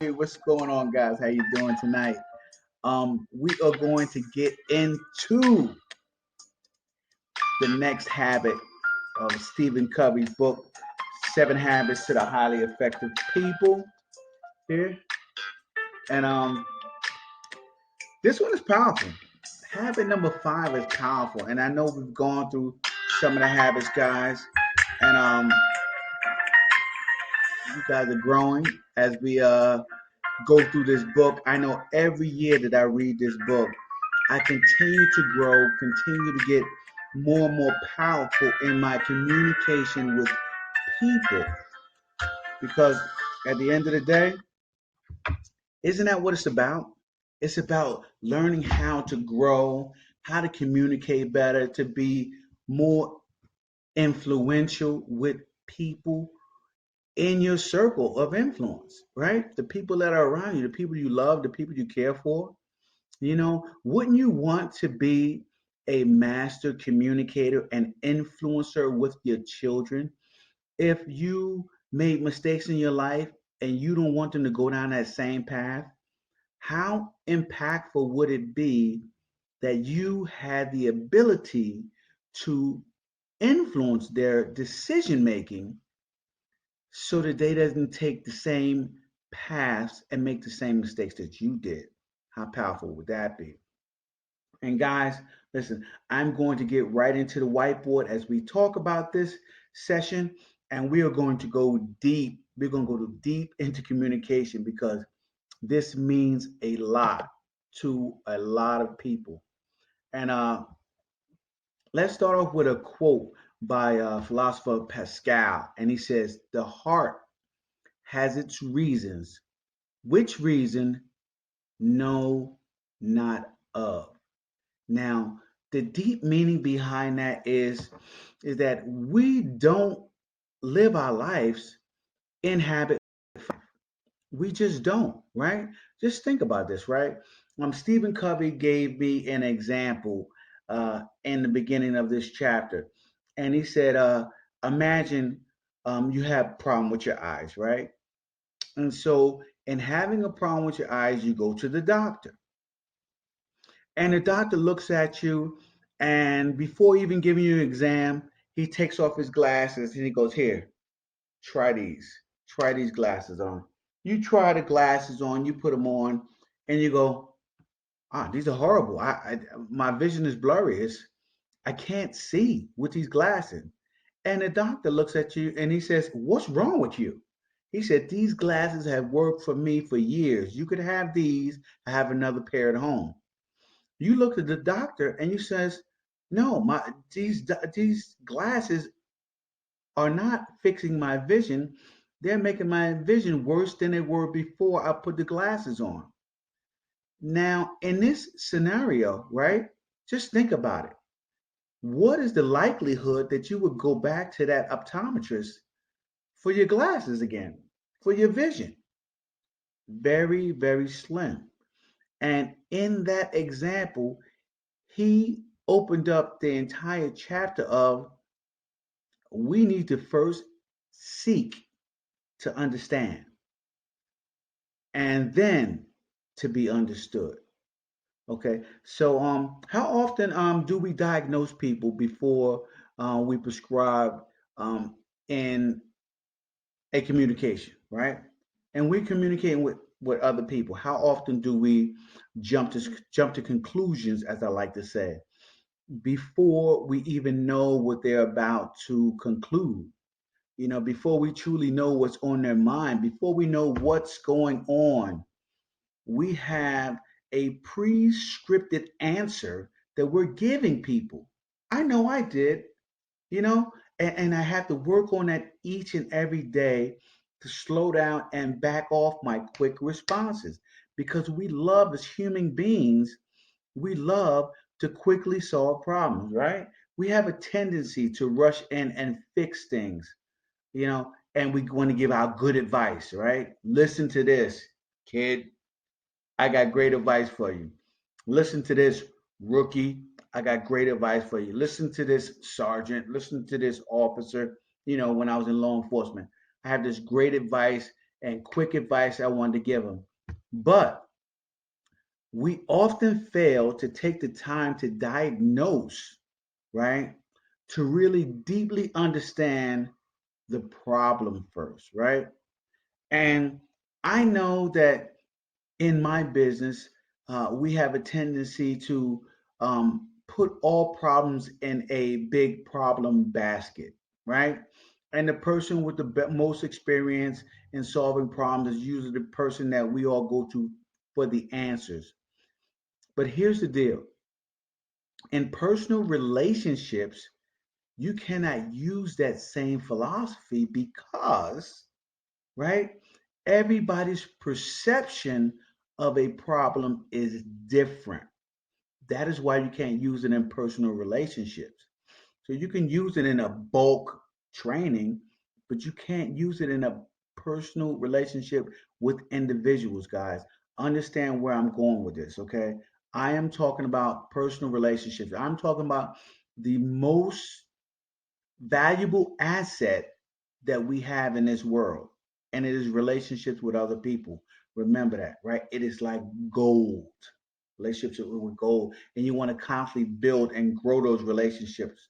Hey, what's going on, guys? How you doing tonight? We are going to get into the next habit of Stephen Covey's book, Seven Habits to the Highly Effective People. Here, and this one is powerful. Habit number 5 is powerful, and I know we've gone through some of the habits, guys, and you guys are growing as we go through this book. I know every year that I read this book, I continue to grow, continue to get more and more powerful in my communication with people. Because at the end of the day, isn't that what it's about? It's about learning how to grow, how to communicate better, to be more influential with people in your circle of influence, right? The people that are around you, the people you love, the people you care for. Wouldn't you want to be a master communicator and influencer with your children? If you made mistakes in your life and you don't want them to go down that same path, how impactful would it be that you had the ability to influence their decision making so that they doesn't take the same paths and make the same mistakes that you did? How powerful would that be? And guys, listen, I'm going to get right into the whiteboard as we talk about this session, and we are going to go deep. We're going to go deep into communication because this means a lot to a lot of people. And let's start off with a quote by philosopher Pascal, and he says, "The heart has its reasons, which reason know not of." Now, the deep meaning behind that is that we don't live our lives in habit. We just don't, right? Just think about this, right? Stephen Covey gave me an example in the beginning of this chapter, and he said, "Imagine you have a problem with your eyes, right? And so, in having a problem with your eyes, you go to the doctor. And the doctor looks at you, and before even giving you an exam, he takes off his glasses and he goes, "Here, try these. Try these glasses on." You try the glasses on, you put them on, and you go, these are horrible. My vision is blurry. I can't see with these glasses. And the doctor looks at you and he says, "What's wrong with you?" He said, "These glasses have worked for me for years. You could have these. I have another pair at home." You look at the doctor and you says, "No, these glasses are not fixing my vision. They're making my vision worse than they were before I put the glasses on." Now, in this scenario, right? Just think about it. What is the likelihood that you would go back to that optometrist for your glasses again, for your vision? Very, very slim. And in that example, he opened up the entire chapter of we need to first seek to understand and then to be understood. Okay, so how often do we diagnose people before we prescribe in a communication, right? And we're communicating with other people. How often do we jump to conclusions, as I like to say, before we even know what they're about to conclude? Before we truly know what's on their mind, before we know what's going on, we have a pre-scripted answer that we're giving people. I know I did, and I have to work on that each and every day to slow down and back off my quick responses because we love as human beings, we love to quickly solve problems, right? We have a tendency to rush in and fix things, and we want to give out good advice, right? Listen to this, kid. I got great advice for you. Listen to this, rookie. I got great advice for you. Listen to this, sergeant. Listen to this, officer. When I was in law enforcement, I have this great advice, and quick advice I wanted to give them. But we often fail to take the time to diagnose, right? To really deeply understand the problem first, right? And I know that in my business, we have a tendency to put all problems in a big problem basket, right? And the person with the most experience in solving problems is usually the person that we all go to for the answers. But here's the deal: in personal relationships, you cannot use that same philosophy because, right, everybody's perception of a problem is different. That is why you can't use it in personal relationships. So you can use it in a bulk training, but you can't use it in a personal relationship with individuals, guys. Understand where I'm going with this, okay? I am talking about personal relationships. I'm talking about the most valuable asset that we have in this world, and it is relationships with other people. Remember that, right? It is like gold. Relationships with gold, and you want to constantly build and grow those relationships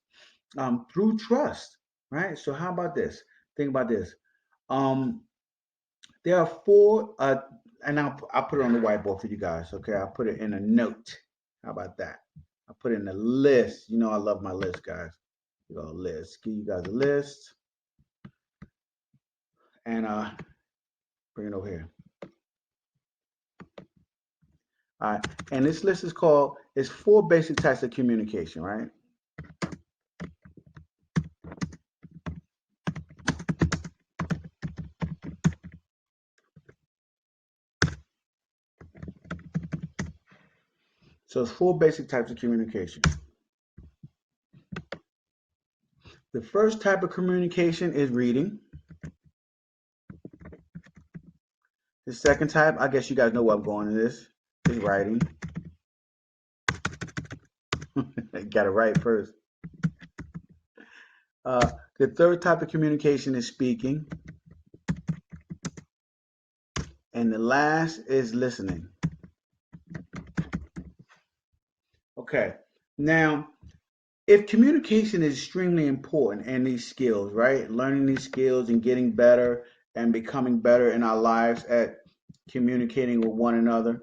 through trust, right? So how about this? Think about this. Um, there are four, and I'll put it on the whiteboard for you guys. Okay, I'll put it in a note. How about that? I'll put it in a list. You know I love my list, guys. You got a list. Give you guys a list, and bring it over here. All right, and this list is called, it's four basic types of communication, right? So it's four basic types of communication. The first type of communication is reading. The second type, I guess you guys know where I'm going in this, is writing. Got it right first. The third type of communication is speaking. And the last is listening. Okay. Now, if communication is extremely important and these skills, right? Learning these skills and getting better and becoming better in our lives at communicating with one another,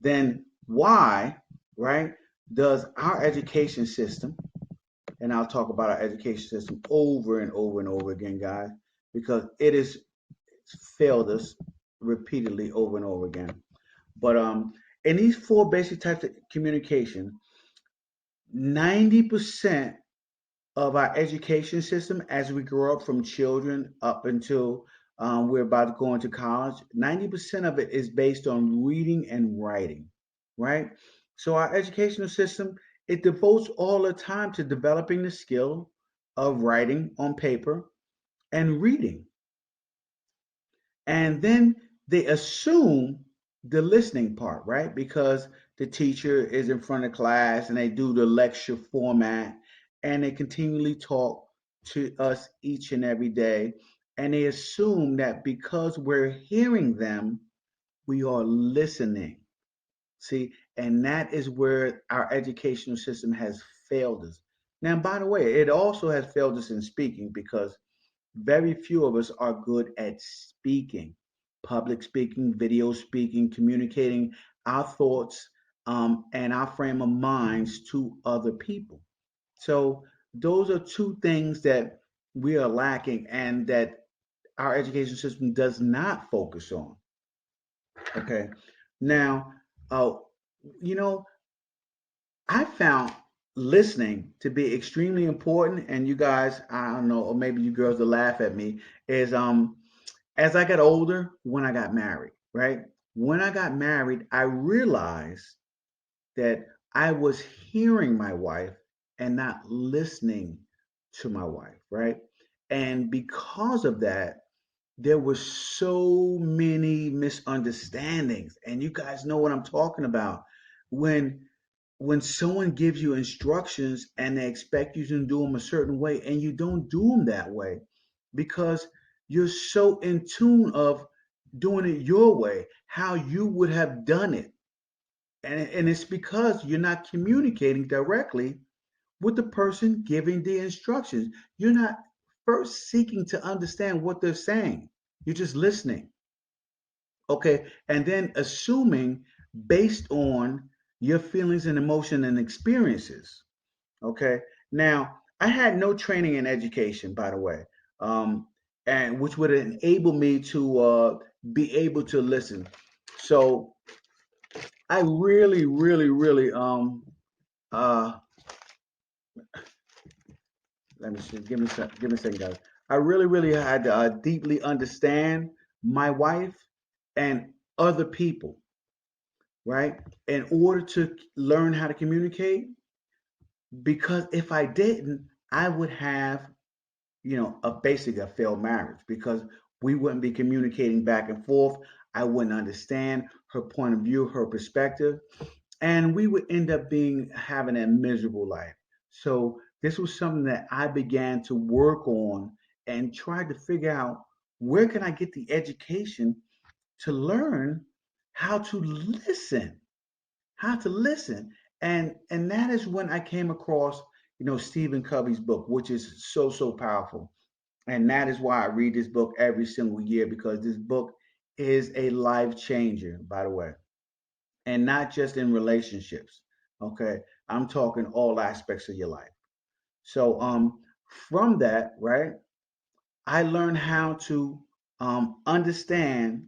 then why, right, does our education system, and I'll talk about our education system over and over and over again, guys, because it has failed us repeatedly over and over again. But in these four basic types of communication, 90% of our education system as we grow up from children up until we're about to go into college, 90% of it is based on reading and writing, right? So our educational system, it devotes all the time to developing the skill of writing on paper and reading. And then they assume the listening part, right? Because the teacher is in front of class and they do the lecture format and they continually talk to us each and every day. And they assume that because we're hearing them, we are listening. See, and that is where our educational system has failed us. Now, by the way, it also has failed us in speaking because very few of us are good at speaking, public speaking, video speaking, communicating our thoughts and our frame of minds to other people. So, those are two things that we are lacking and that our education system does not focus on. Okay. Now, uh, you know, I found listening to be extremely important. And you guys, I don't know, or maybe you girls will laugh at me, is as I got older, when I got married, right? When I got married, I realized that I was hearing my wife and not listening to my wife, right? And because of that, there were so many misunderstandings. And you guys know what I'm talking about. When when someone gives you instructions and they expect you to do them a certain way and you don't do them that way because You're so in tune of doing it your way, how you would have done it. And it's because you're not communicating directly with the person giving the instructions. You're not first seeking to understand what they're saying. You're just listening. Okay. And then assuming based on your feelings and emotion and experiences. Okay. Now, I had no training in education, by the way, um, and which would enable me to be able to listen. So I really, really, really, uh, let me see. Give me a second, guys. I really, really had to deeply understand my wife and other people, right? In order to learn how to communicate, because if I didn't, I would have, a failed marriage because we wouldn't be communicating back and forth. I wouldn't understand her point of view, her perspective, and we would end up being having a miserable life. So this was something that I began to work on and try to figure out where can I get the education to learn how to listen, how to listen. And that is when I came across, Stephen Covey's book, which is so, so powerful. And that is why I read this book every single year because this book is a life changer, by the way, and not just in relationships. Okay. I'm talking all aspects of your life. So, from that, right, I learned how to understand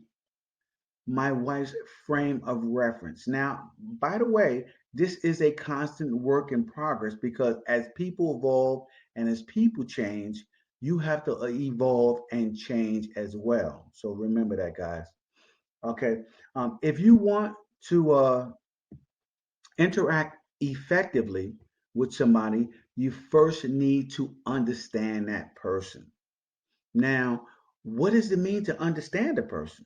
my wife's frame of reference. Now, by the way, this is a constant work in progress because as people evolve and as people change, you have to evolve and change as well. So remember that, guys. Okay. If you want to interact effectively with somebody, you first need to understand that person. Now, what does it mean to understand a person?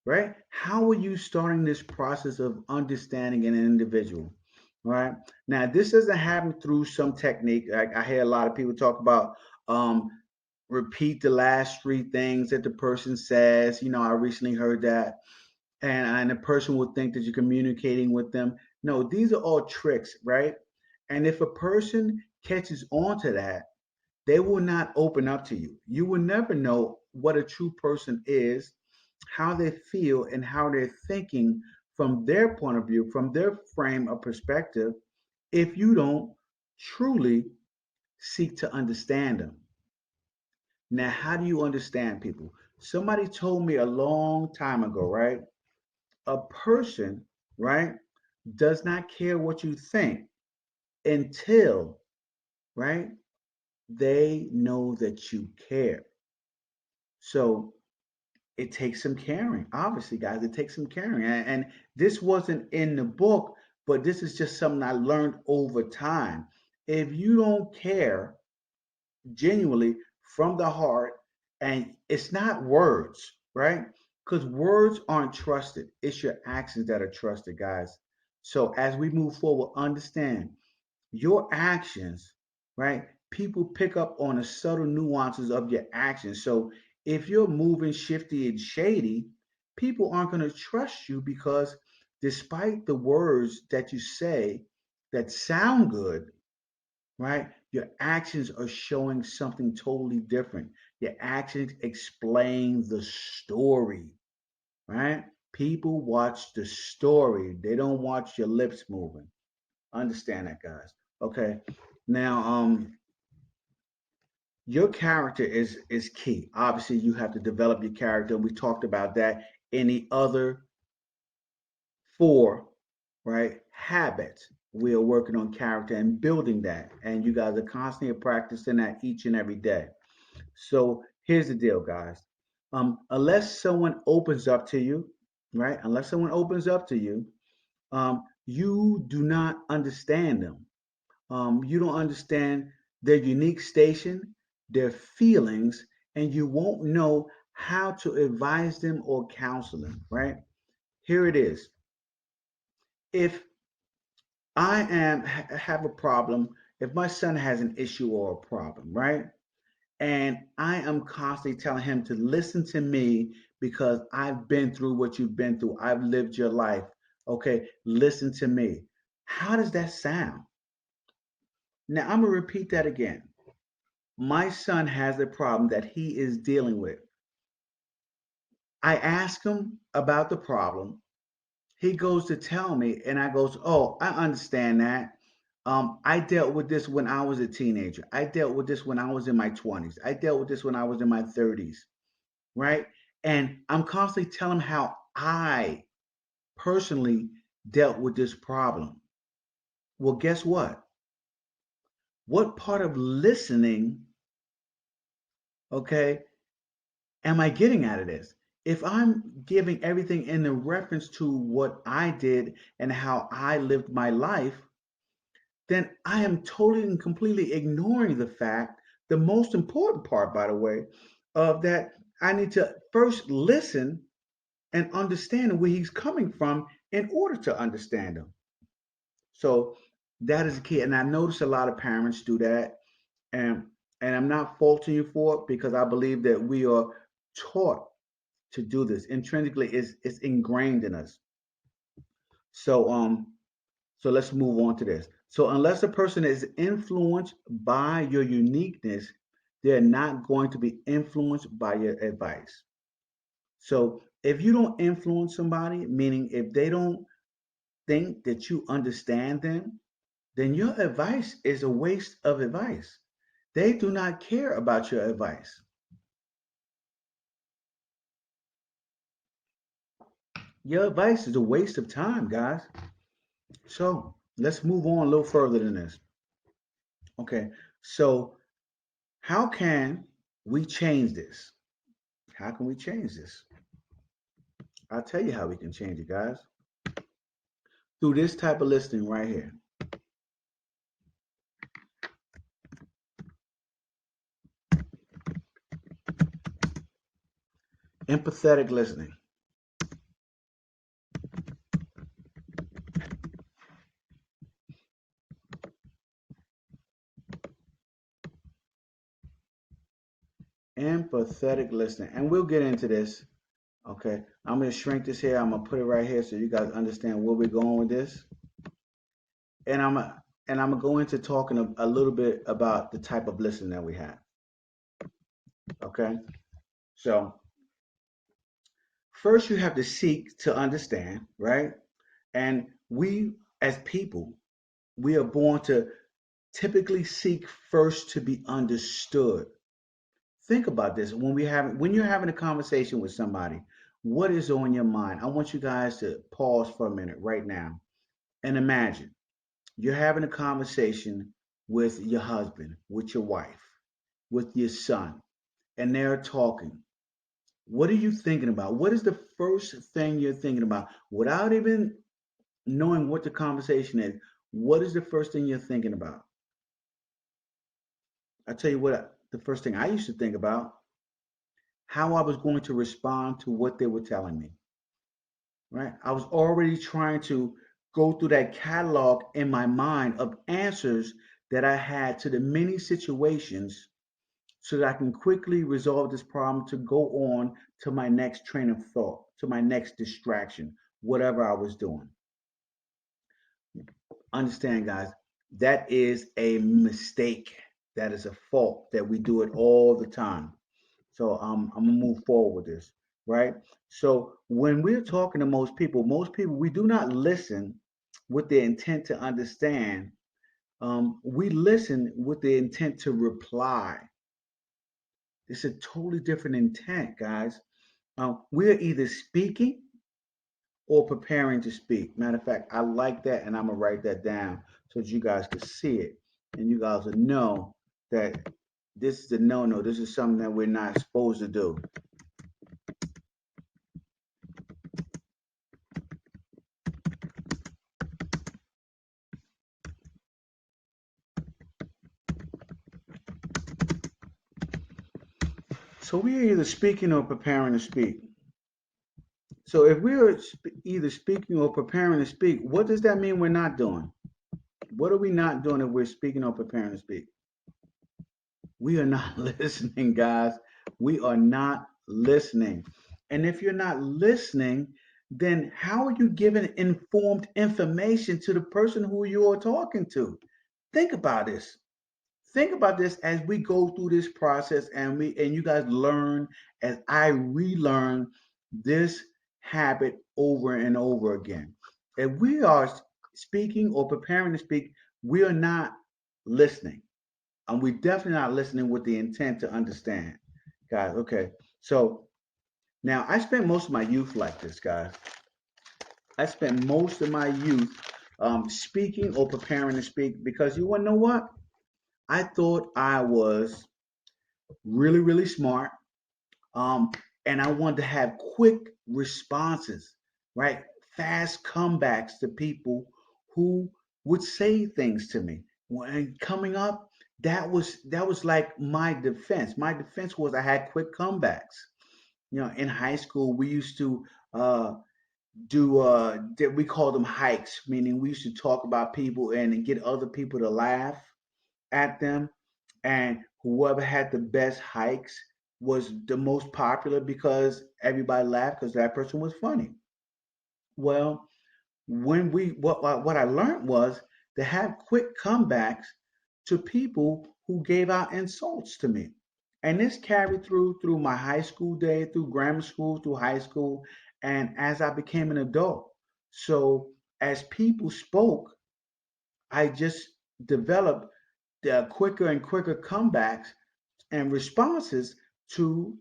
Right? How are you starting this process of understanding an individual? Right? Now, this doesn't happen through some technique. Like I hear a lot of people talk about um, repeat the last three things that the person says. I recently heard that, and a person will think that you're communicating with them. No, these are all tricks, right? And if a person catches on to that, they will not open up to you. You will never know what a true person is, how they feel, and how they're thinking from their point of view, from their frame of perspective, if you don't truly seek to understand them. Now, how do you understand people? Somebody told me a long time ago, right? A person, right, does not care what you think until, right, they know that you care. So it takes some caring. Obviously, guys, it takes some caring. And this wasn't in the book, but this is just something I learned over time. If you don't care genuinely from the heart, and it's not words, right? Because words aren't trusted, it's your actions that are trusted, guys. So as we move forward, understand your actions, right? People pick up on the subtle nuances of your actions. So if you're moving shifty and shady, people aren't going to trust you because despite the words that you say that sound good, right? Your actions are showing something totally different. Your actions explain the story, right? People watch the story. They don't watch your lips moving. Understand that, guys. Okay. Now, your character is key. Obviously, you have to develop your character. We talked about that in the other four, right? Habits. We are working on character and building that. And you guys are constantly practicing that each and every day. So here's the deal, guys. Unless someone opens up to you, right? Unless someone opens up to you, you do not understand them. You don't understand their unique station, their feelings, and you won't know how to advise them or counsel them, right? Here it is. If have a problem, if my son has an issue or a problem, right? And I am constantly telling him to listen to me because I've been through what you've been through. I've lived your life. Okay, listen to me. How does that sound? Now, I'm going to repeat that again. My son has a problem that he is dealing with. I ask him about the problem. He goes to tell me, and I goes, "Oh, I understand that. I dealt with this when I was a teenager. I dealt with this when I was in my 20s. I dealt with this when I was in my 30s, right?" And I'm constantly telling him how I personally dealt with this problem. Well, guess what? What part of listening, okay, am I getting out of this? If I'm giving everything in the reference to what I did and how I lived my life, then I am totally and completely ignoring the fact, the most important part, by the way, of that I need to first listen and understand where he's coming from in order to understand him. So that is the key. And I notice a lot of parents do that. And and I'm not faulting you for it because I believe that we are taught to do this. Intrinsically, it's ingrained in us. So so let's move on to this. So unless a person is influenced by your uniqueness, they're not going to be influenced by your advice. So if you don't influence somebody, meaning if they don't think that you understand them, then your advice is a waste of advice. They do not care about your advice. Your advice is a waste of time, guys. So let's move on a little further than this. Okay. So how can we change this? How can we change this? I'll tell you how we can change it, guys. Through this type of listening right here. Empathetic listening. Empathetic listening. And we'll get into this. Okay. I'm going to shrink this here. I'm going to put it right here so you guys understand where we're going with this. And I'm gonna go into talking a little bit about the type of listening that we have. Okay. So first you have to seek to understand, right? And we as people, we are born to typically seek first to be understood. Think about this. When you're having a conversation with somebody, what is on your mind? I want you guys to pause for a minute right now and imagine you're having a conversation with your husband, with your wife, with your son, and they're talking. What are you thinking about? What is the first thing you're thinking about without even knowing what the conversation is? What is the first thing you're thinking about? I tell you what, the first thing I used to think about how I was going to respond to what they were telling me, right? I was already trying to go through that catalog in my mind of answers that I had to the many situations so that I can quickly resolve this problem to go on to my next train of thought, to my next distraction, whatever I was doing. Understand, guys, that is a mistake. That is a fault that we do it all the time. So I'm gonna move forward with this, right? So when we're talking to most people, we do not listen with the intent to understand. We listen with the intent to reply. It's a totally different intent, guys. We're either speaking or preparing to speak. Matter of fact, I like that, and I'm gonna write that down so that you guys can see it, and you guys will know that this is a no-no. This is something that we're not supposed to do. So we're either speaking or preparing to speak. So if we're either speaking or preparing to speak, what does that mean we're not doing? What are we not doing if we're speaking or preparing to speak? We are not listening, guys. We are not listening. And if you're not listening, then how are you giving informed information to the person who you are talking to? Think about this. Think about this as we go through this process and you guys learn as I relearn this habit over and over again. If we are speaking or preparing to speak, we are not listening. And we're definitely not listening with the intent to understand. Guys, okay. So now I spent most of my youth like this, guys. I spent most of my youth speaking or preparing to speak because you want to know what? I thought I was really, really smart. Um, and I wanted to have quick responses, right? Fast comebacks to people who would say things to me. When coming up, that was like my defense. My defense was I had quick comebacks. In high school, we used to do we call them hikes, meaning we used to talk about people and get other people to laugh at them, and whoever had the best hikes was the most popular because everybody laughed because that person was funny. Well, when we what I learned was to have quick comebacks to people who gave out insults to me. And this carried through my high school day, through grammar school, through high school, and as I became an adult. So as people spoke, I just developed the quicker and quicker comebacks and responses to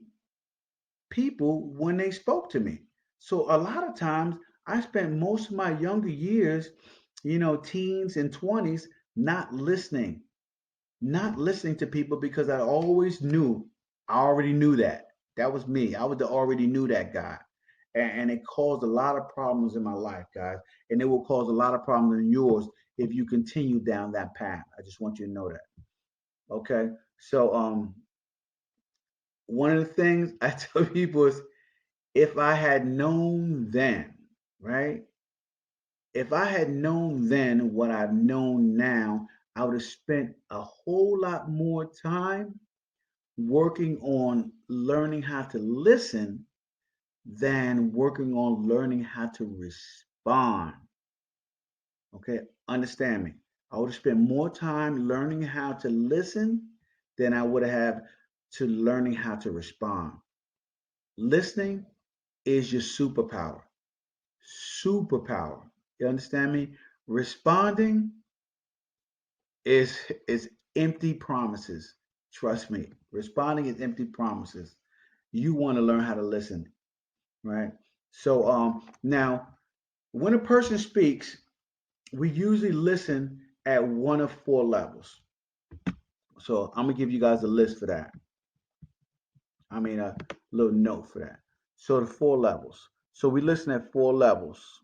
people when they spoke to me. So a lot of times I spent most of my younger years, teens and 20s, not listening to people because I already knew that. That was me. I was the already knew that guy. And it caused a lot of problems in my life, guys. And it will cause a lot of problems in yours if you continue down that path. I just want you to know that. Okay. So one of the things I tell people is if I had known then, right? If I had known then what I've known now, I would have spent a whole lot more time working on learning how to listen than working on learning how to respond. Okay, understand me. I would have spent more time learning how to listen than I would have to learning how to respond. Listening is your superpower. Superpower. You understand me? Responding is empty promises. Trust me. Responding is empty promises. You want to learn how to listen, right? So now when a person speaks, we usually listen at one of four levels. So I'm gonna give you guys a list for that. I mean a little note for that. So the four levels. So we listen at four levels.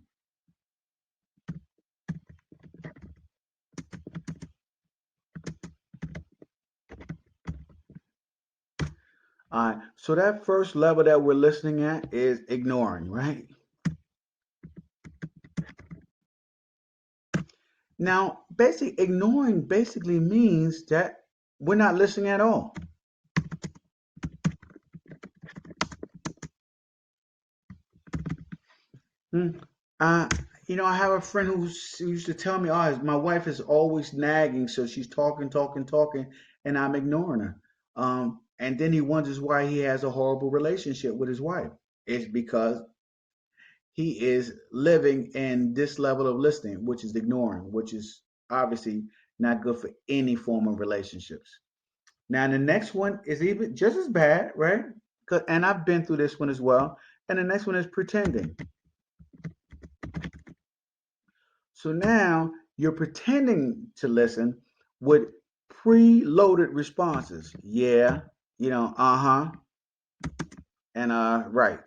All right. So that first level that we're listening at is ignoring, right? Now, basically, ignoring basically means that we're not listening at all. Hmm. Uh, I have a friend who used to tell me, "Oh, my wife is always nagging, so she's talking, talking, talking, and I'm ignoring her." And then he wonders why he has a horrible relationship with his wife. It's because he is living in this level of listening, which is ignoring, which is obviously not good for any form of relationships. Now, the next one is even just as bad, right? And I've been through this one as well. And the next one is pretending. So now you're pretending to listen with preloaded responses. Yeah, uh-huh, and right.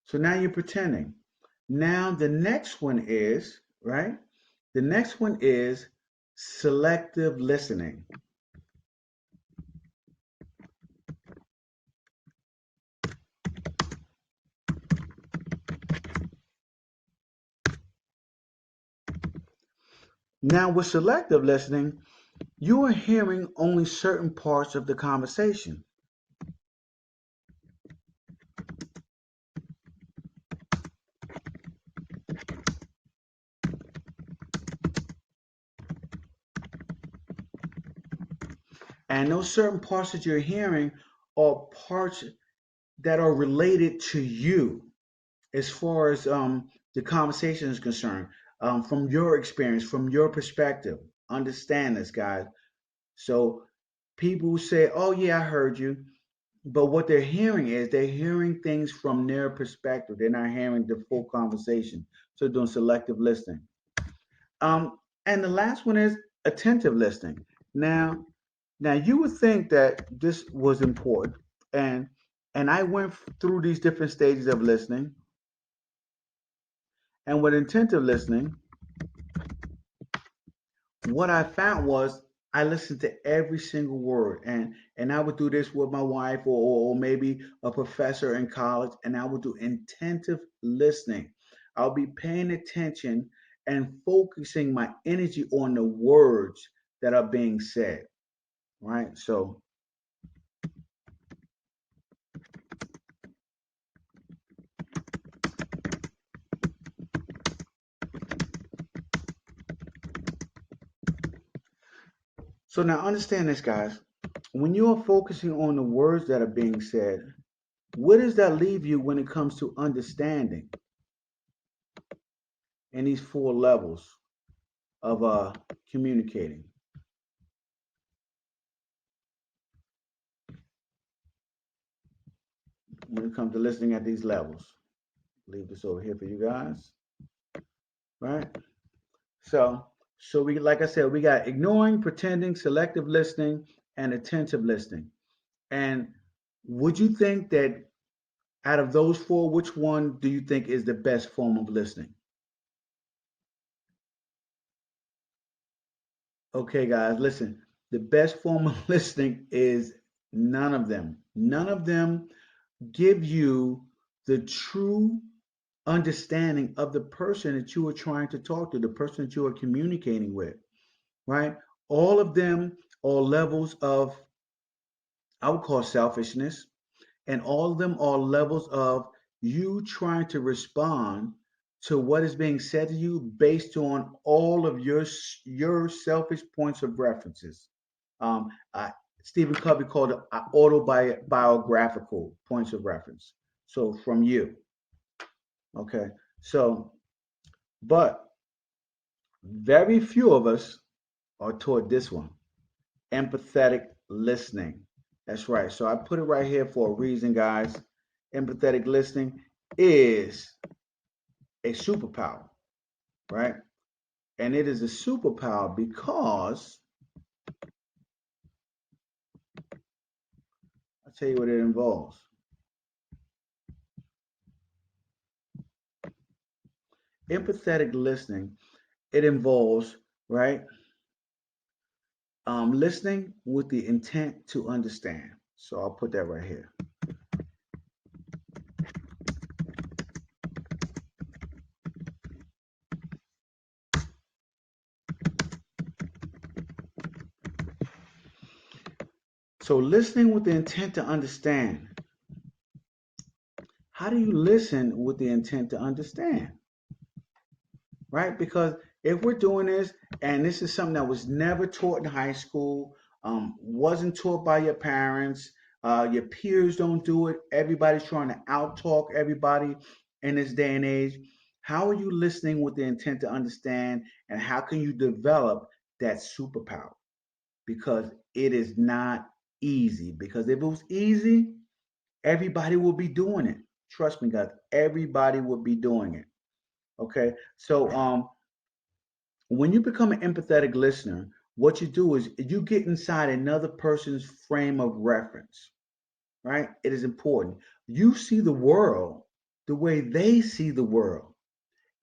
So now you're pretending. Now the next one is, right? The next one is selective listening. Now, with selective listening, you are hearing only certain parts of the conversation. And those certain parts that you're hearing are parts that are related to you as far as the conversation is concerned, from your experience, from your perspective. Understand this, guys. So people say, oh, yeah, I heard you. But what they're hearing is they're hearing things from their perspective. They're not hearing the full conversation. So doing selective listening. And the last one is attentive listening. Now, now you would think that this was important, and I went through these different stages of listening. And with attentive listening, what I found was I listened to every single word, and I would do this with my wife, or maybe a professor in college, and I would do attentive listening. I'll be paying attention and focusing my energy on the words that are being said. Right? So now understand this, guys. When you are focusing on the words that are being said, where does that leave you when it comes to understanding in these four levels of communicating? When it comes to listening at these levels, leave this over here for you guys, right? So, we, like I said, we got ignoring, pretending, selective listening, and attentive listening. And would you think that out of those four, which one do you think is the best form of listening? Okay, guys, listen. The best form of listening is none of them. None of them give you the true understanding of the person that you are trying to talk to, the person that you are communicating with, right? All of them are levels of, I would call selfishness, and all of them are levels of you trying to respond to what is being said to you based on all of your selfish points of references. Um, uh, Stephen Covey called it autobiographical points of reference. So from you, okay. So, but very few of us are taught this one, empathetic listening. That's right. So I put it right here for a reason, guys. Empathetic listening is a superpower, right? And it is a superpower because I'll tell you what it involves. Empathetic listening, it involves, right? Listening with the intent to understand. So I'll put that right here. So listening with the intent to understand. How do you listen with the intent to understand? Right? Because if we're doing this, and this is something that was never taught in high school, wasn't taught by your parents, your peers don't do it, everybody's trying to out-talk everybody in this day and age. How are you listening with the intent to understand, and how can you develop that superpower? Because it is not easy. Because if it was easy, everybody will be doing it. Trust me, guys, everybody will be doing it. Okay, so when you become an empathetic listener, what you do is you get inside another person's frame of reference, right? It is important. You see the world the way they see the world,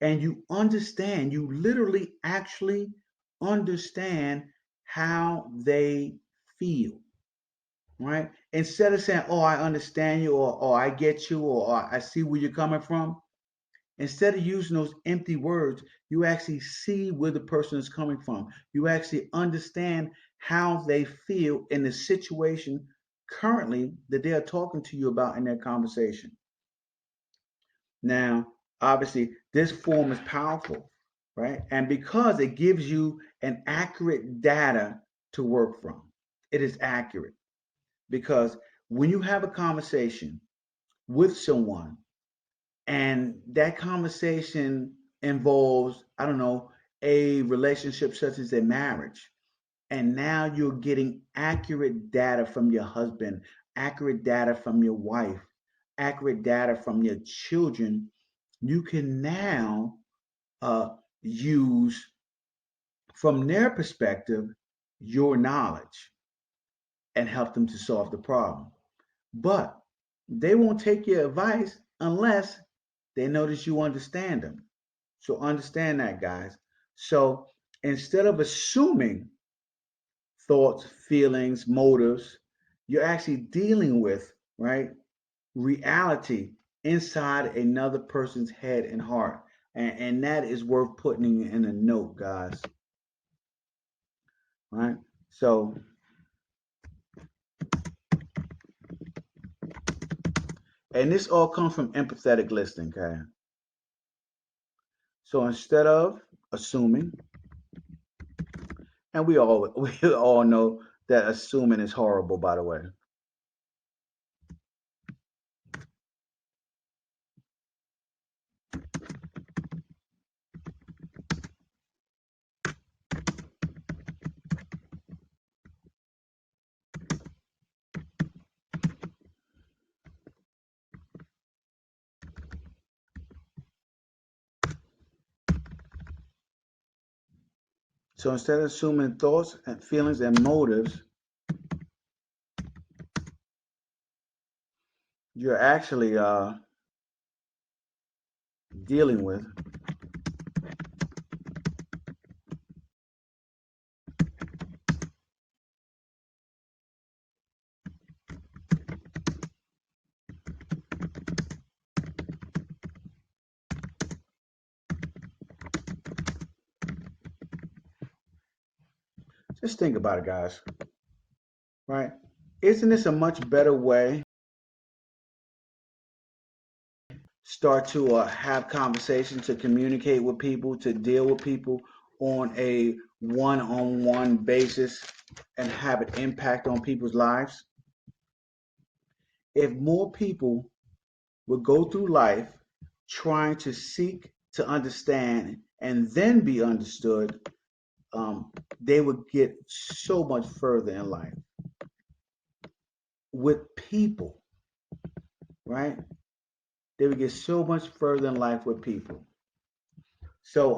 and you understand, you literally actually understand how they feel, right? Instead of saying, oh, I understand you, or I get you, or I see where you're coming from, Instead of using those empty words, you actually see where the person is coming from. You actually understand how they feel in the situation currently that they are talking to you about in their conversation. Now, obviously, this form is powerful, right? And because it gives you an accurate data to work from, it is accurate. Because when you have a conversation with someone and that conversation involves, I don't know, a relationship such as a marriage, and now you're getting accurate data from your husband, accurate data from your wife, accurate data from your children, you can now use from their perspective your knowledge and help them to solve the problem. But they won't take your advice unless they notice you understand them. So understand that, guys. So instead of assuming thoughts, feelings, motives, you're actually dealing with, right, reality inside another person's head and heart. And that is worth putting in a note, guys. Right? So, and this all comes from empathetic listening, okay? So instead of assuming, and we all know that assuming is horrible, by the way. So instead of assuming thoughts and feelings and motives, you're actually dealing with. Just think about it, guys. Right? Isn't this a much better way start to have conversations, to communicate with people, to deal with people on a one-on-one basis and have an impact on people's lives? If more people would go through life trying to seek to understand and then be understood, they would get so much further in life with people, right? They would get so much further in life with people. So,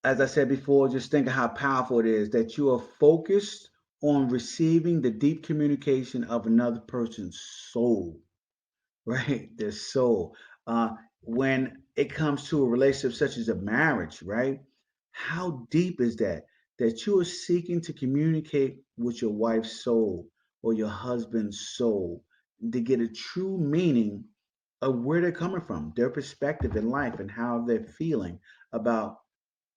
as I said before, just think of how powerful it is that you are focused on receiving the deep communication of another person's soul, right? Their soul. When it comes to a relationship such as a marriage, right? How deep is that? That you are seeking to communicate with your wife's soul or your husband's soul to get a true meaning of where they're coming from, their perspective in life, and how they're feeling about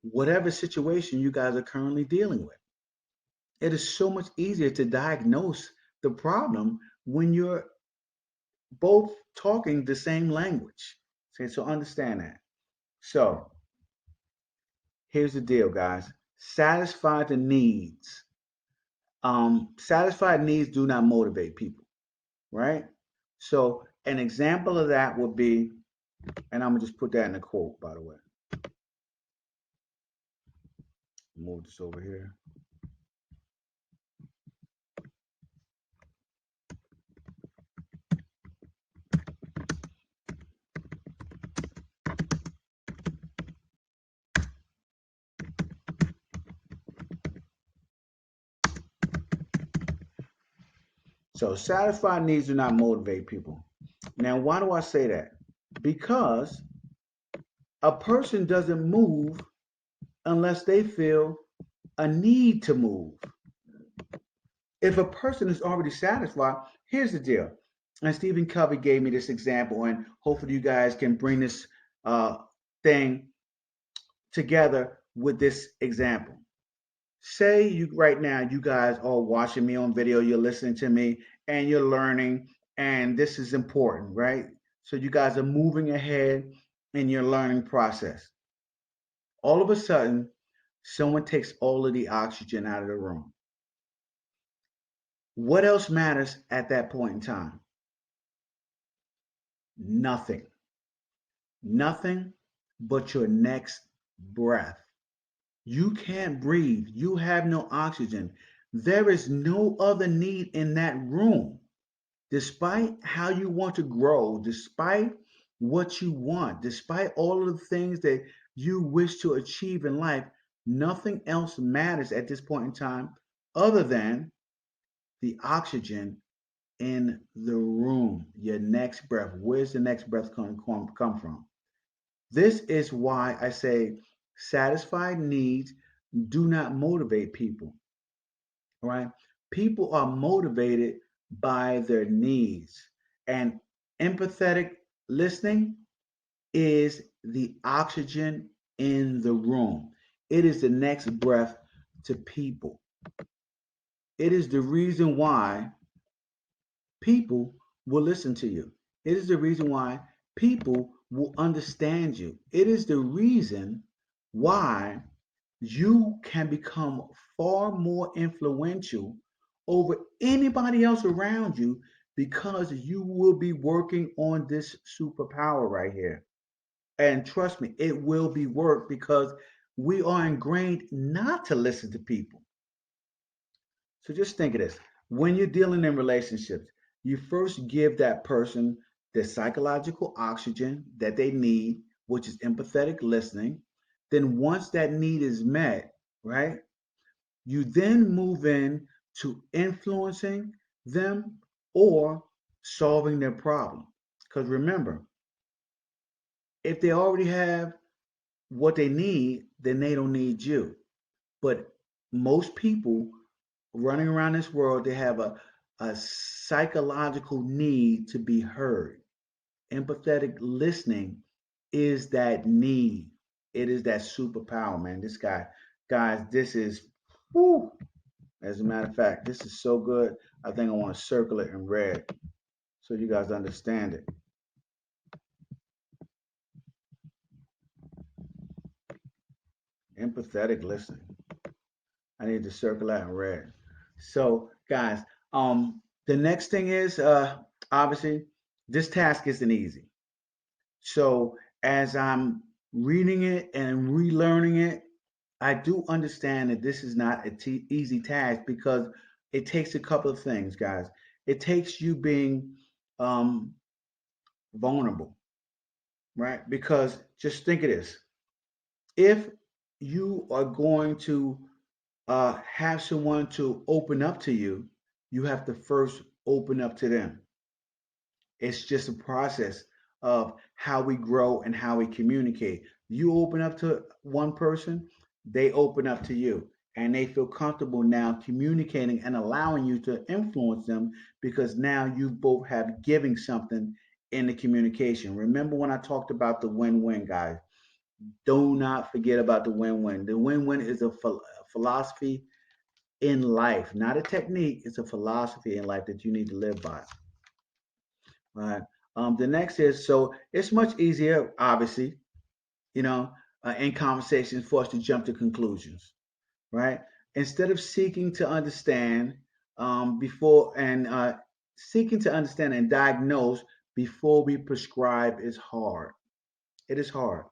whatever situation you guys are currently dealing with. It is so much easier to diagnose the problem when you're both talking the same language. Okay, so understand that. So here's the deal, guys. Satisfy the needs. Satisfied needs do not motivate people, right? So an example of that would be, and I'm gonna just put that in a quote, by the way. Move this over here. So satisfied needs do not motivate people. Now, why do I say that? Because a person doesn't move unless they feel a need to move. If a person is already satisfied, here's the deal. And Stephen Covey gave me this example, and hopefully you guys can bring this uh, thing together with this example. Say you right now, you guys are watching me on video, you're listening to me, and you're learning, and this is important, right? So you guys are moving ahead in your learning process. All of a sudden, someone takes all of the oxygen out of the room. What else matters at that point in time? Nothing. Nothing but your next breath. You can't breathe. You have no oxygen. There is no other need in that room. Despite how you want to grow, despite what you want, despite all of the things that you wish to achieve in life, nothing else matters at this point in time other than the oxygen in the room. Your next breath. Where's the next breath come from? This is why I say satisfied needs do not motivate people, right? People are motivated by their needs. And empathetic listening is the oxygen in the room. It is the next breath to people. It is the reason why people will listen to you. It is the reason why people will understand you. It is the reason why you can become far more influential over anybody else around you because you will be working on this superpower right here. And trust me, it will be work because we are ingrained not to listen to people. So just think of this. When you're dealing in relationships, you first give that person the psychological oxygen that they need, which is empathetic listening. Then once that need is met, right, you then move in to influencing them or solving their problem. Because remember, if they already have what they need, then they don't need you. But most people running around this world, they have a psychological need to be heard. Empathetic listening is that need. It is that superpower, man. This guy, guys, this is, whew, as a matter of fact, this is so good. I think I want to circle it in red so you guys understand it. Empathetic listening. I need to circle that in red. So, guys, the next thing is obviously this task isn't easy. So, as I'm reading it and relearning it, I do understand that this is not an easy task because it takes a couple of things, guys. It takes you being um, vulnerable, right? Because just think of this: if you are going to have someone to open up to you, you have to first open up to them. It's just a process of how we grow and how we communicate. You open up to one person, they open up to you, and they feel comfortable now communicating and allowing you to influence them because now you both have giving something in the communication. Remember when I talked about the win-win, guys? Do not forget about the win-win. The win-win is a philosophy in life, not a technique. It's a philosophy in life that you need to live by. All right. The next is so it's much easier, obviously, you know, in conversations for us to jump to conclusions, right? Instead of seeking to understand before and seeking to understand and diagnose before we prescribe is hard. It is hard.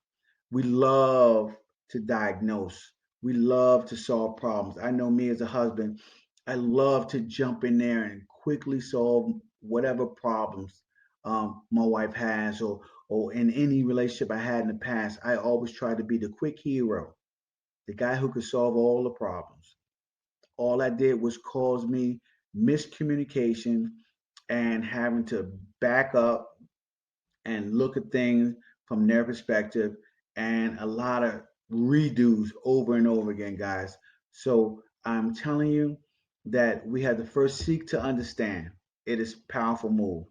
We love to diagnose. We love to solve problems. I know me as a husband, I love to jump in there and quickly solve whatever problems my wife has, or in any relationship I had in the past. I always try to be the quick hero, the guy who could solve all the problems. All I did was cause me miscommunication and having to back up and look at things from their perspective and a lot of redos over and over again, guys. So I'm telling you that we have to first seek to understand. It is a powerful move.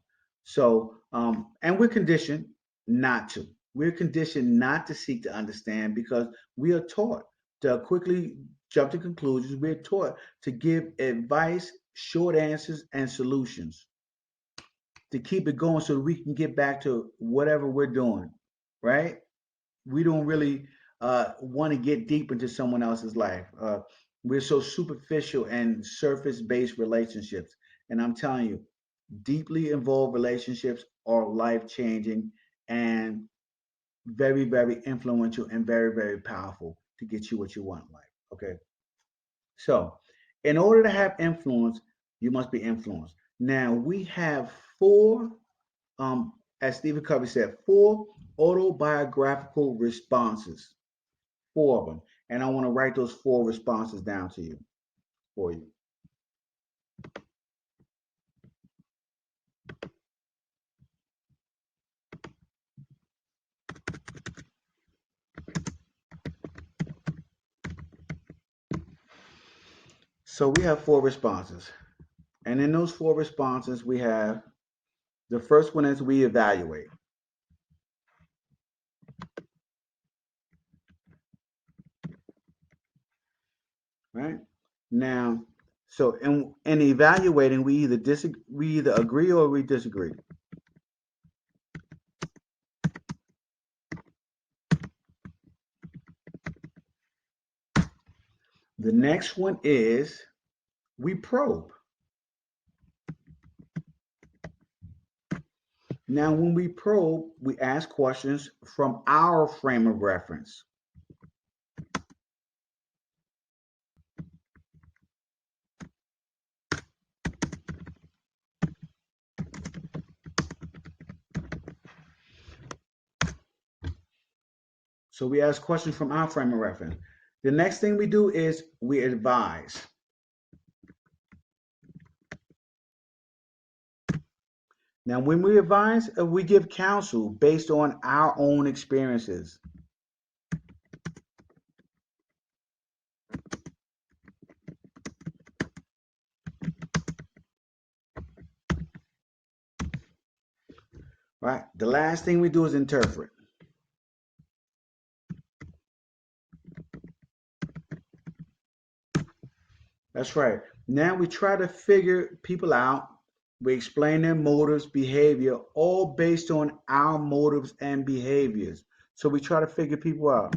So, and we're conditioned not to. We're conditioned not to seek to understand because we are taught to quickly jump to conclusions. We're taught to give advice, short answers, and solutions to keep it going so that we can get back to whatever we're doing, right? We don't really want to get deep into someone else's life. We're so superficial and surface based relationships. And I'm telling you, deeply involved relationships are life changing and very, very influential and very, very powerful to get you what you want in life. Okay. So, in order to have influence, you must be influenced. Now, we have four, as Stephen Covey said, four autobiographical responses, four of them. And I want to write those four responses down to you for you. So, we have four responses. And in those four responses, we have the first one is we evaluate, right? Now, so in evaluating, we either agree or we disagree. The next one is we probe. Now, when we probe, we ask questions from our frame of reference. So we ask questions from our frame of reference. The next thing we do is we advise. Now, when we advise, we give counsel based on our own experiences. Right? The last thing we do is interpret. That's right. Now we try to figure people out. We explain their motives, behavior, all based on our motives and behaviors. So we try to figure people out.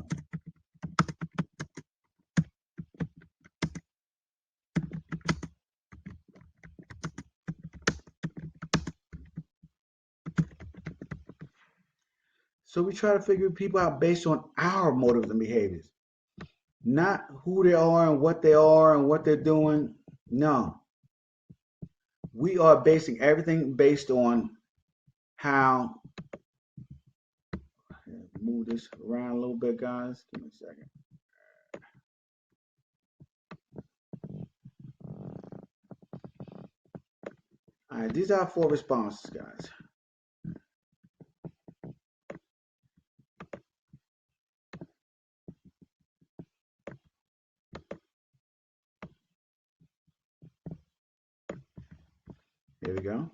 So we try to figure people out based on our motives and behaviors, not who they are and what they're doing. No, we are basing everything based on how. Move this around a little bit, guys. Give me a second. All right, these are four responses, guys. Here we go.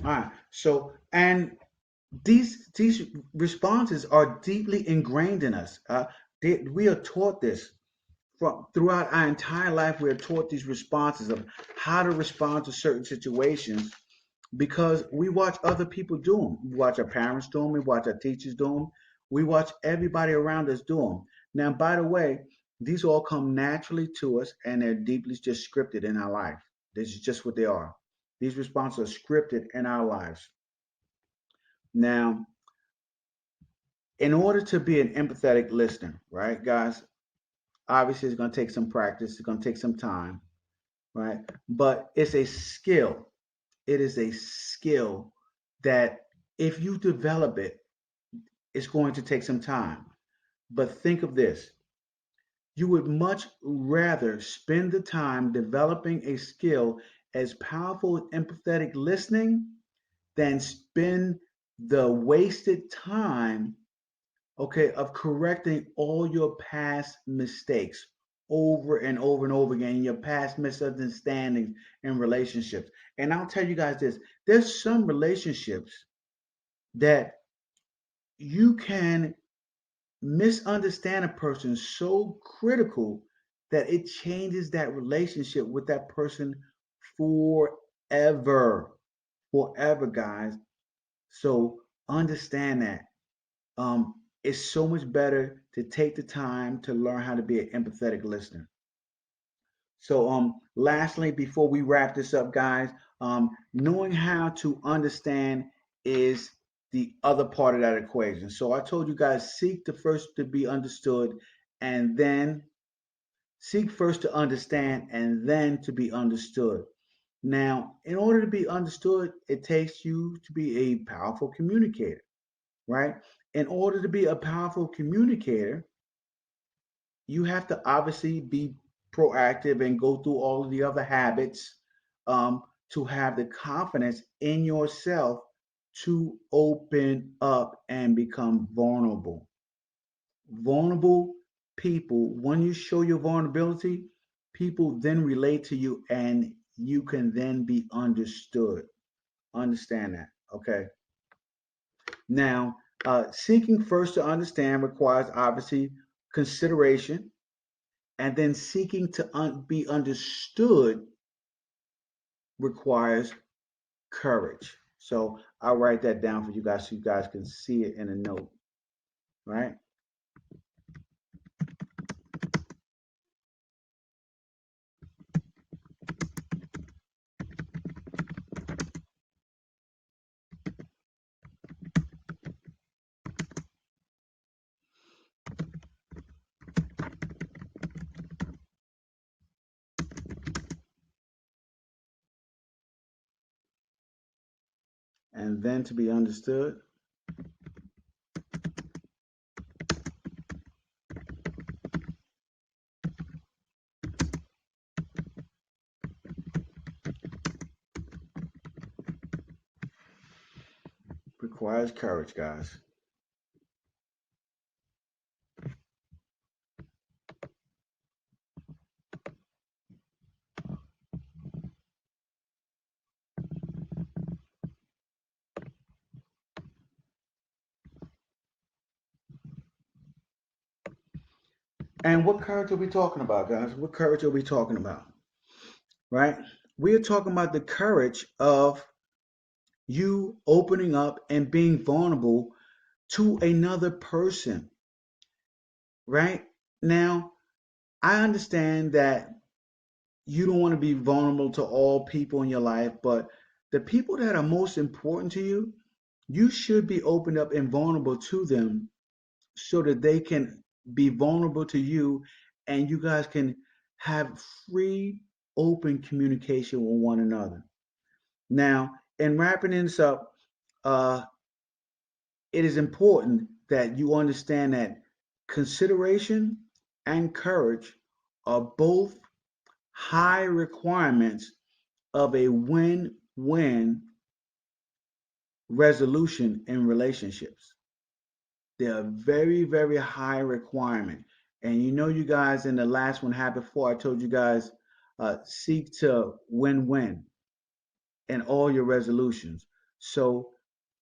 All right. So, and these responses are deeply ingrained in us. We are taught this from throughout our entire life. We are taught these responses of how to respond to certain situations because we watch other people do them. We watch our parents do them. We watch our teachers do them. We watch everybody around us do them. Now, by the way, these all come naturally to us, and they're deeply just scripted in our life. This is just what they are. These responses are scripted in our lives. Now, in order to be an empathetic listener, right, guys? Obviously, it's going to take some practice. It's going to take some time, right? But it's a skill. It is a skill that if you develop it, it's going to take some time. But think of this: you would much rather spend the time developing a skill as powerful as empathetic listening than spend the wasted time, okay, of correcting all your past mistakes over and over and over again, your past misunderstandings in relationships. And I'll tell you guys this, there's some relationships that you can misunderstand a person so critical that it changes that relationship with that person forever. Forever, guys. So understand that. It's so much better to take the time to learn how to be an empathetic listener. So, lastly, before we wrap this up, guys, knowing how to understand is the other part of that equation. So, I told you guys seek the first to be understood, and then seek first to understand, and then to be understood. Now, in order to be understood, it takes you to be a powerful communicator, right? In order to be a powerful communicator, you have to obviously be proactive and go through all of the other habits to have the confidence in yourself to open up and become vulnerable. Vulnerable people, when you show your vulnerability, people then relate to you and you can then be understood. Understand that, okay? Now, seeking first to understand requires obviously consideration, and then seeking to be understood requires courage. So I'll write that down for you guys so you guys can see it in a note, right? And then to be understood requires courage, guys. And what courage are we talking about, guys? What courage are we talking about? Right? We are talking about the courage of you opening up and being vulnerable to another person, right? Now, I understand that you don't want to be vulnerable to all people in your life, but the people that are most important to you, you should be opened up and vulnerable to them so that they can be vulnerable to you and you guys can have free, open communication with one another. Now, in wrapping this up, uh, it is important that you understand that consideration and courage are both high requirements of a win-win resolution in relationships. They're a very, very high requirement. And you know, you guys, in the last one had before, I told you guys seek to win-win in all your resolutions. So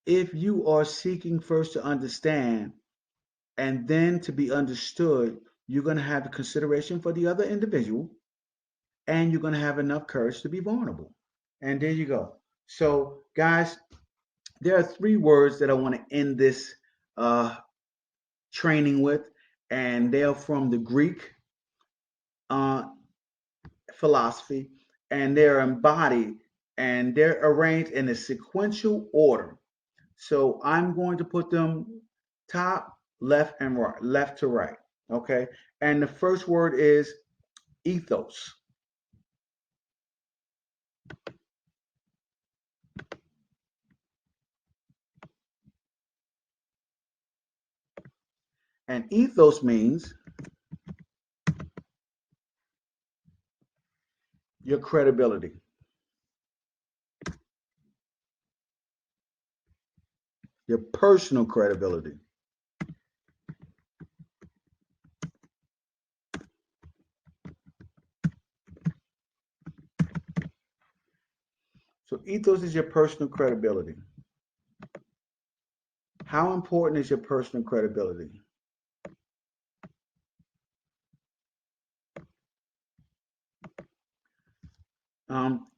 if you are seeking first to understand and then to be understood, you're going to have the consideration for the other individual and you're going to have enough courage to be vulnerable. And there you go. So, guys, there are three words that I want to end this uh, training with, and they are from the Greek uh, philosophy, and they're embodied and they're arranged in a sequential order. So I'm going to put them top, left, and right, left to right. Okay. And the first word is ethos. And ethos means your credibility, your personal credibility. So ethos is your personal credibility. How important is your personal credibility?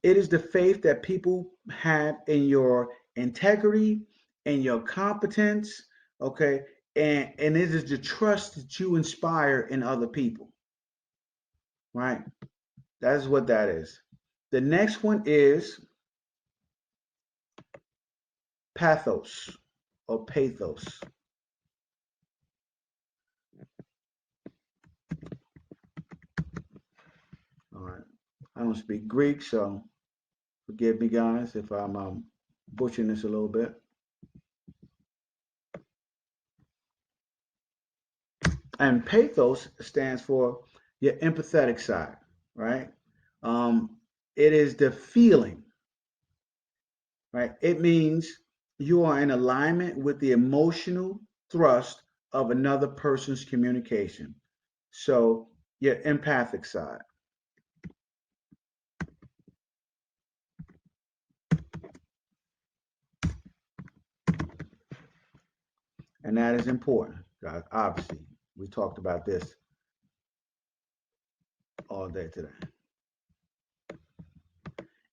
It is the faith that people have in your integrity and your competence, okay? And it is the trust that you inspire in other people, right? That is what that is. The next one is pathos or pathos. All right. I don't speak Greek, so forgive me, guys, if I'm butchering this a little bit. And pathos stands for your empathetic side, right? Um, it is the feeling, right? It means you are in alignment with the emotional thrust of another person's communication. So your empathic side. And that is important, guys. Obviously, we talked about this all day today.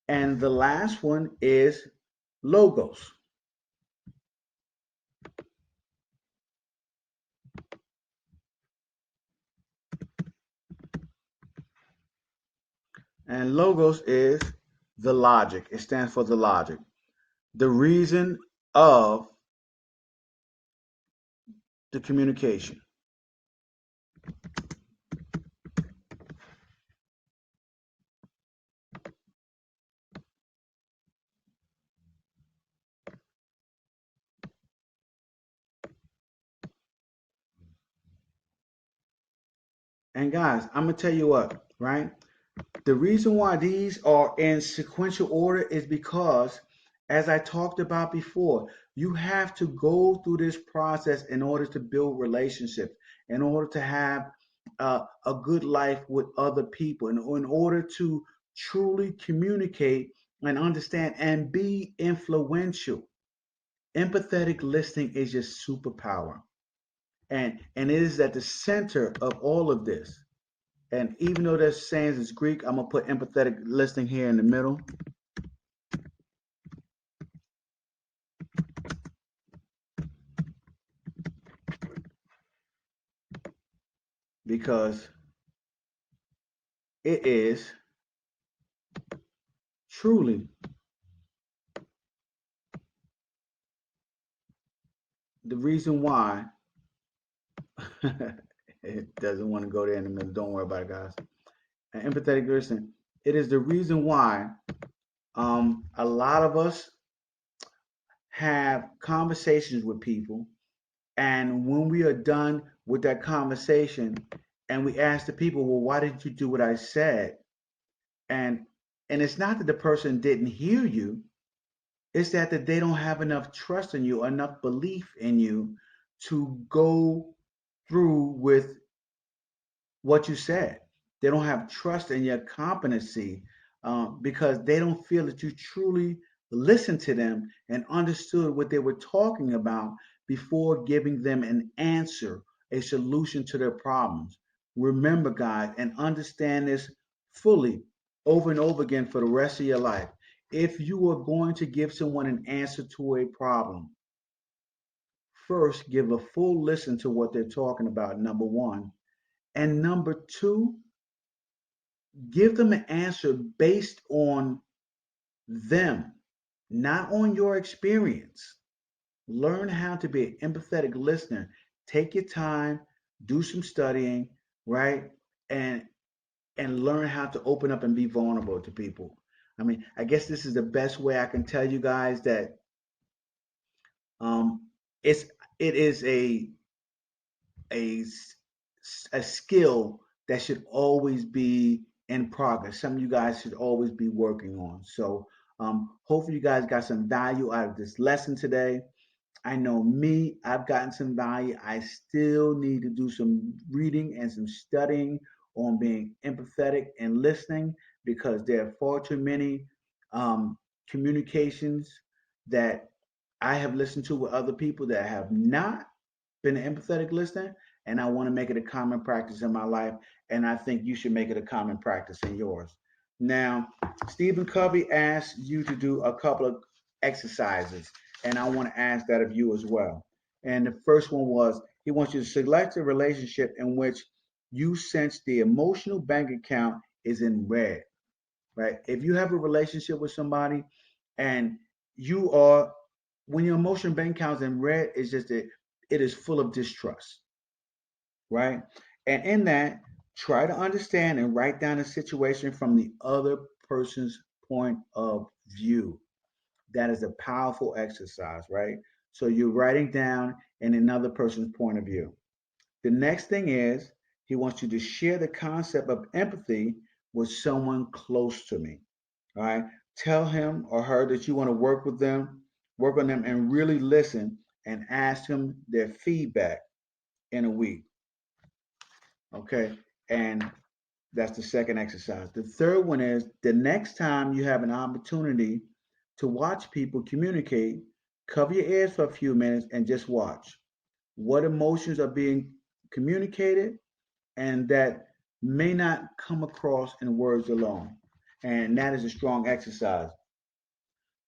And the last one is logos. And logos is the logic. It stands for the logic. The reason of the communication. And guys, I'm going to tell you what, right? The reason why these are in sequential order is because, as I talked about before, you have to go through this process in order to build relationships, in order to have a good life with other people, in order to truly communicate and understand and be influential. Empathetic listening is your superpower, and it is at the center of all of this. And even though that saying is Greek, I'm gonna put empathetic listening here in the middle because it is truly the reason why it doesn't want to go there in the middle. Don't worry about it, guys. And empathetic listening, it is the reason why a lot of us have conversations with people, and when we are done with that conversation, and we ask the people, well, why did you do what I said? And and it's not that the person didn't hear you, it's that they don't have enough trust in you, enough belief in you to go through with what you said. They don't have trust in your competency because they don't feel that you truly listened to them and understood what they were talking about before giving them an answer, a solution to their problems. Remember, guys, and understand this fully over and over again for the rest of your life. If you are going to give someone an answer to a problem, first give a full listen to what they're talking about, number one. And number two, give them an answer based on them, not on your experience. Learn how to be an empathetic listener. Take your time, do some studying, right? And and learn how to open up and be vulnerable to people. I mean, I guess this is the best way I can tell you guys that um, it's it is a a skill that should always be in progress. Some of you guys should always be working on. So hopefully you guys got some value out of this lesson today. I know me, I've gotten some value. I still need to do some reading and some studying on being empathetic and listening because there are far too many. communications that I have listened to with other people that have not been an empathetic listener, and I want to make it a common practice in my life, and I think you should make it a common practice in yours. Now, Stephen Covey asked you to do a couple of exercises, and I want to ask that of you as well. And the first one was he wants you to select a relationship in which you sense the emotional bank account is in red, right? If you have a relationship with somebody and you are, when your emotional bank account is in red, it's just that it is full of distrust, right? And in that, try to understand and write down the situation from the other person's point of view. That is a powerful exercise, right? So you're writing down in another person's point of view. The next thing is he wants you to share the concept of empathy with someone close to me. All right. Tell him or her that you want to work with them, work on them, and really listen and ask them their feedback in a week. Okay. And that's the second exercise. The third one is the next time you have an opportunity to watch people communicate, cover your ears for a few minutes and just watch what emotions are being communicated and that may not come across in words alone. And that is a strong exercise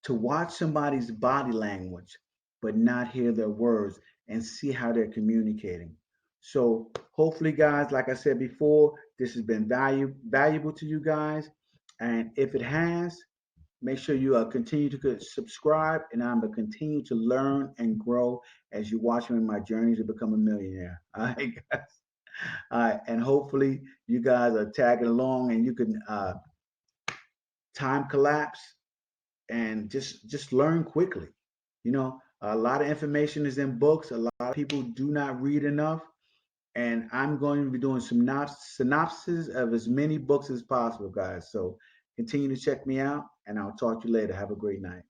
to watch somebody's body language but not hear their words and see how they're communicating. So hopefully, guys, like I said before, this has been valuable to you guys. And if it has, make sure you continue to subscribe, and I'm going to continue to learn and grow as you watch me in my journey to become a millionaire. All right, guys. All right, and hopefully you guys are tagging along, and you can time collapse and just learn quickly. You know, a lot of information is in books. A lot of people do not read enough, and I'm going to be doing some synopsis of as many books as possible, guys. So continue to check me out, and I'll talk to you later. Have a great night.